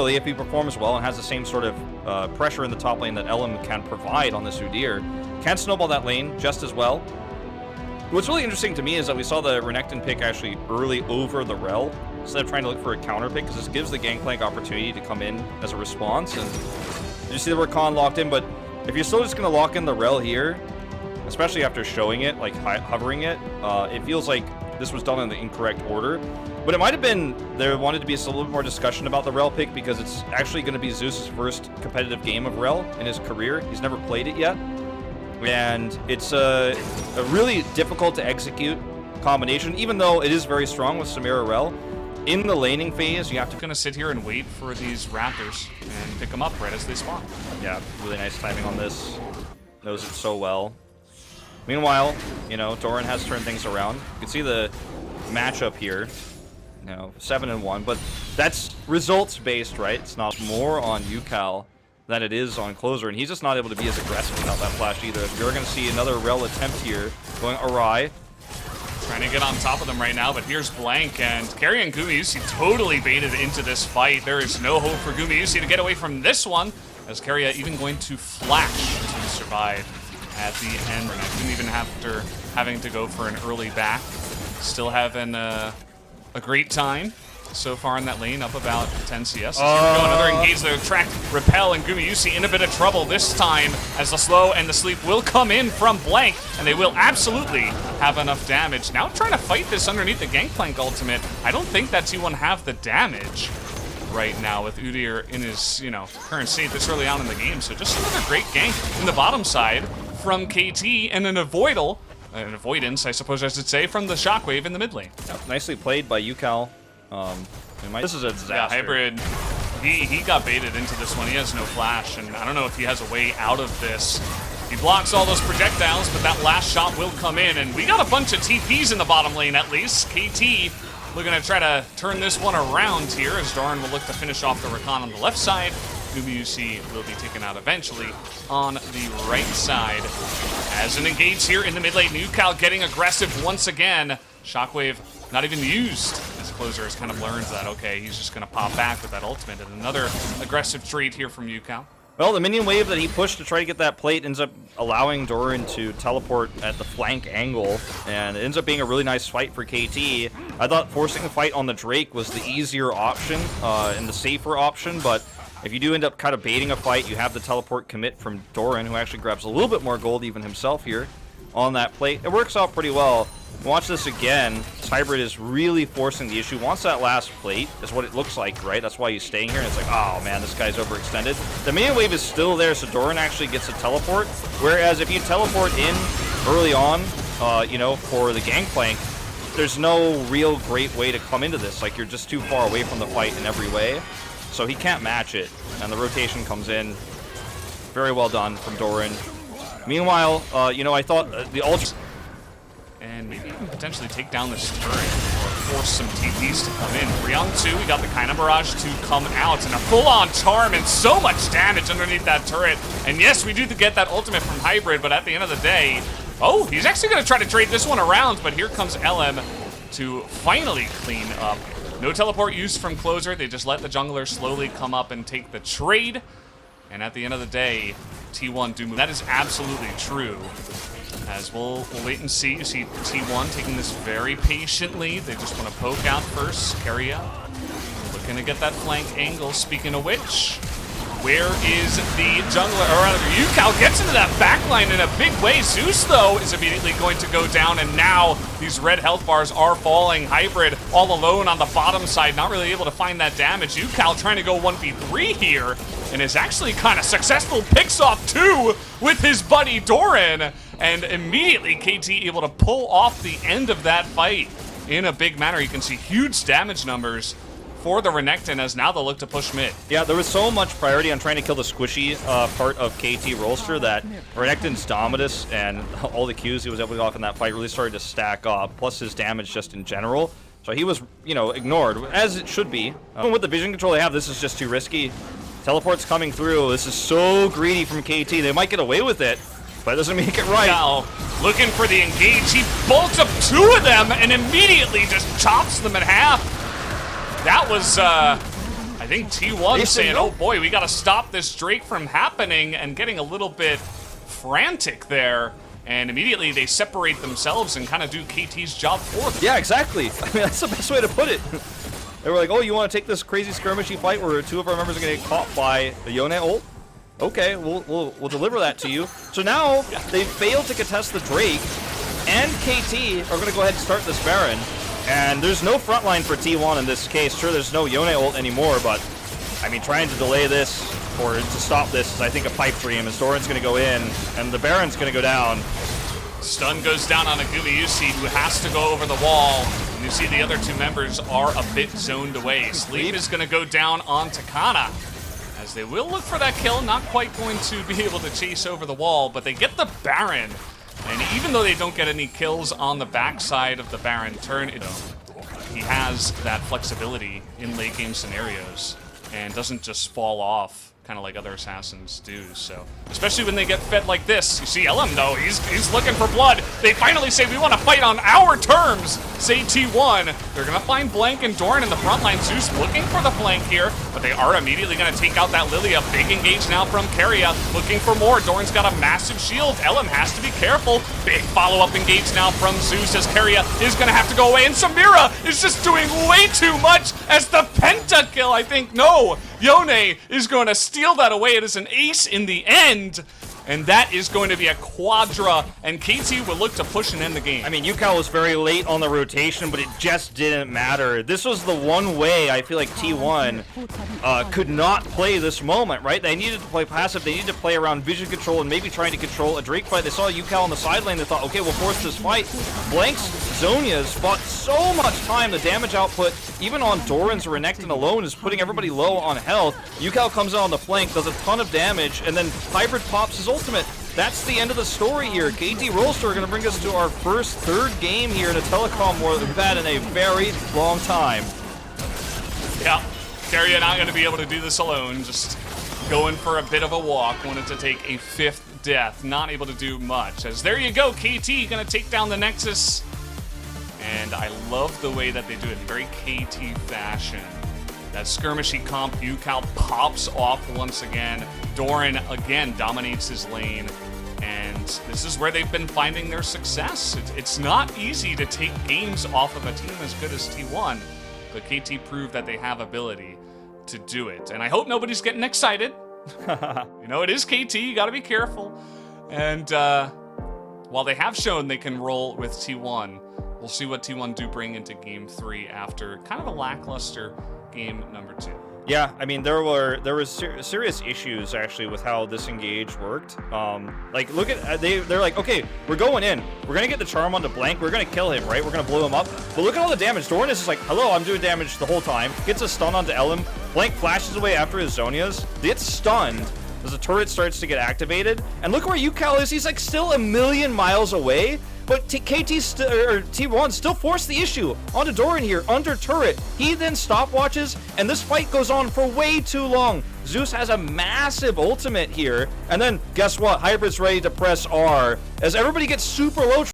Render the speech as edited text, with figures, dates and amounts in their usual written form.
similarly, if he performs well and has the same sort of pressure in the top lane that LM can provide on this Udyr, can snowball that lane just as well. What's really interesting to me is that we saw the Renekton pick actually early over the Rel, instead of trying to look for a counter pick, because this gives the Gangplank opportunity to come in as a response. And you see the Rakan locked in, but if you're still just going to lock in the Rel here, especially after showing it, like hovering it, it feels like this was done in the incorrect order. But it might have been there wanted to be a little bit more discussion about the Rel pick, because it's actually going to be Zeus's first competitive game of Rel in his career. He's never played it yet. And it's a really difficult to execute combination, even though it is very strong with Samira Rel. In the laning phase, you have to... Gonna sit here and wait for these Raptors and pick them up right as they spawn. Yeah, really nice timing on this. Knows it so well. Meanwhile, you know, Doran has turned things around. You can see the matchup here. You know, 7-1, but that's results-based, right? It's not more on Ucal than it is on Closer, and he's just not able to be as aggressive without that flash either. You're going to see another Rel attempt here, going awry. Trying to get on top of them right now, but here's Blank, and Keria and Gumayusi totally baited into this fight. There is no hope for Gumayusi to get away from this one, as Keria even going to flash to survive at the end. And even after having to go for an early back, still having a great time so far in that lane, up about 10 CS. Here we go, another engage there, track, repel, and Gumayusi in a bit of trouble this time, as the slow and the sleep will come in from Blank, and they will absolutely have enough damage. Now trying to fight this underneath the Gangplank ultimate. I don't think that T1 have the damage right now with Udyr in his, you know, current state this early on in the game. So just another great gank in the bottom side from KT, and an avoidance, I suppose I should say, from the Shockwave in the mid lane. Yep, nicely played by Ucal. This is a disaster. Yeah, Hybrid, he got baited into this one. He has no flash, and I don't know if he has a way out of this. He blocks all those projectiles, but that last shot will come in, and we got a bunch of TPs in the bottom lane at least. KT looking to try to turn this one around here, as Doran will look to finish off the Rakan on the left side. Gumayusi will be taken out eventually on the right side. As an engage here in the mid lane, Ucal getting aggressive once again. Shockwave not even used, as Closer has kind of learned that, okay, he's just going to pop back with that ultimate. And another aggressive trade here from Ucal. Well, the minion wave that he pushed to try to get that plate ends up allowing Doran to teleport at the flank angle, and it ends up being a really nice fight for KT. I thought forcing the fight on the Drake was the easier option and the safer option, but if you do end up kind of baiting a fight, you have the teleport commit from Doran, who actually grabs a little bit more gold even himself here on that plate. It works out pretty well. Watch this again. Hybrid is really forcing the issue. Wants that last plate, is what it looks like, right? That's why he's staying here. And it's like, oh man, this guy's overextended. The minion wave is still there, so Doran actually gets a teleport. Whereas if you teleport in early on, you know, for the Gangplank, there's no real great way to come into this. Like, you're just too far away from the fight in every way. So he can't match it. And the rotation comes in. Very well done from Doran. Meanwhile, you know, I thought the ultra... And maybe even potentially take down this turret or force some TPs to come in. 3-on-2, we got the Kaina Barrage to come out, and a full-on charm and so much damage underneath that turret. And yes, we do get that ultimate from Hybrid, but at the end of the day, oh, he's actually going to try to trade this one around, but here comes LM to finally clean up. No teleport used from Closer. They just let the jungler slowly come up and take the trade. And at the end of the day, T1 do move. That is absolutely true. As we'll wait and see. You see T1 taking this very patiently. They just want to poke out first. Keria looking to get that flank angle. Speaking of which, where is the jungler? Or rather, Ucal gets into that backline in a big way. Zeus, though, is immediately going to go down, and now these red health bars are falling. Hybrid all alone on the bottom side, not really able to find that damage. Ucal trying to go 1v3 here, and is actually kind of successful. Picks off 2 with his buddy Doran. And immediately KT able to pull off the end of that fight in a big manner. You can see huge damage numbers for the Renekton, as now they'll look to push mid. Yeah, there was so much priority on trying to kill the squishy part of KT roster that Renekton's Dominus and all the Qs he was able to get off in that fight really started to stack up, plus his damage just in general. So he was, you know, ignored, as it should be. With the vision control they have, this is just too risky. Teleport's coming through. This is so greedy from KT. They might get away with it, but it doesn't make it right. Now, looking for the engage, he bolts up 2 of them and immediately just chops them in half. That was, I I think T1 saying, oh boy, we gotta stop this Drake from happening, and getting a little bit frantic there. And immediately they separate themselves and kind of do KT's job for them. Yeah, exactly. I mean, that's the best way to put it. They were like, oh, you want to take this crazy skirmishy fight where two of our members are going to get caught by the Yone ult? Okay, we'll deliver that to you. So now they failed to contest the Drake, and KT are going to go ahead and start this Baron. And there's no frontline for T1 in this case. Sure, there's no Yone ult anymore, but I mean, trying to delay this or to stop this is, I think, a pipe dream. As Doran's going to go in, and the Baron's going to go down. Stun goes down on a Gumayusi, who has to go over the wall. And you see the other two members are a bit zoned away. Sleep is going to go down on Takana, as they will look for that kill. Not quite going to be able to chase over the wall, but they get the Baron. And even though they don't get any kills on the backside of the Baron turn, he has that flexibility in late game scenarios and doesn't just fall off kind of like other assassins do. So, especially when they get fed like this. You see LM though, he's looking for blood. They finally say, we want to fight on our terms, say T1. They're gonna find Blank and Doran in the front line. Zeus looking for the flank here, but they are immediately gonna take out that Lilia. Big engage now from Keria, looking for more. Doran's got a massive shield. LM has to be careful. Big follow-up engage now from Zeus, as Keria is gonna have to go away, and Samira is just doing way too much as the Penta kill. I think, no, Yone is going to steal that away. It is an ace in the end, and that is going to be a quadra, and KT will look to push and end the game. I mean, Ucal was very late on the rotation, but it just didn't matter. This was the one way I feel like T1 could not play this moment, right? They needed to play passive. They needed to play around vision control and maybe trying to control a Drake fight. They saw Ucal on the side lane. They thought, okay, we'll force this fight. Blank's Zonia's bought so much time. The damage output, even on Doran's Renekton alone, is putting everybody low on health. Ucal comes out on the flank, does a ton of damage, and then Hybrid pops his ultimate. That's the end of the story here. KT Rolster are going to bring us to our first third game here in a telecom war that we've had in a very long time. Yeah, Keria not going to be able to do this alone. Just going for a bit of a walk. Wanted to take a fifth death. Not able to do much. As there you go, KT going to take down the Nexus. And I love the way that they do it in very KT fashion. That skirmishy comp, Ucal pops off once again. Doran again dominates his lane. And this is where they've been finding their success. It's not easy to take games off of a team as good as T1, but KT proved that they have ability to do it. And I hope nobody's getting excited. You know, it is KT, you gotta be careful. And while they have shown they can roll with T1, we'll see what T1 do bring into game 3 after kind of a lackluster game number 2. Yeah, I mean, there was serious issues actually with how this engage worked. Like, look at they're like, okay, we're going in, we're gonna get the charm onto Blank, we're gonna kill him, right? We're gonna blow him up. But look at all the damage. Doran is just like, hello, I'm doing damage the whole time. Gets a stun onto Elim. Blank flashes away after his Zonias. Gets stunned as the turret starts to get activated. And look where Ucal is. He's like still a million miles away. But T1 still forced the issue onto Doran here, under turret. He then stopwatches, and this fight goes on for way too long. Zeus has a massive ultimate here, and then guess what? Hybrid's ready to press R as everybody gets super low.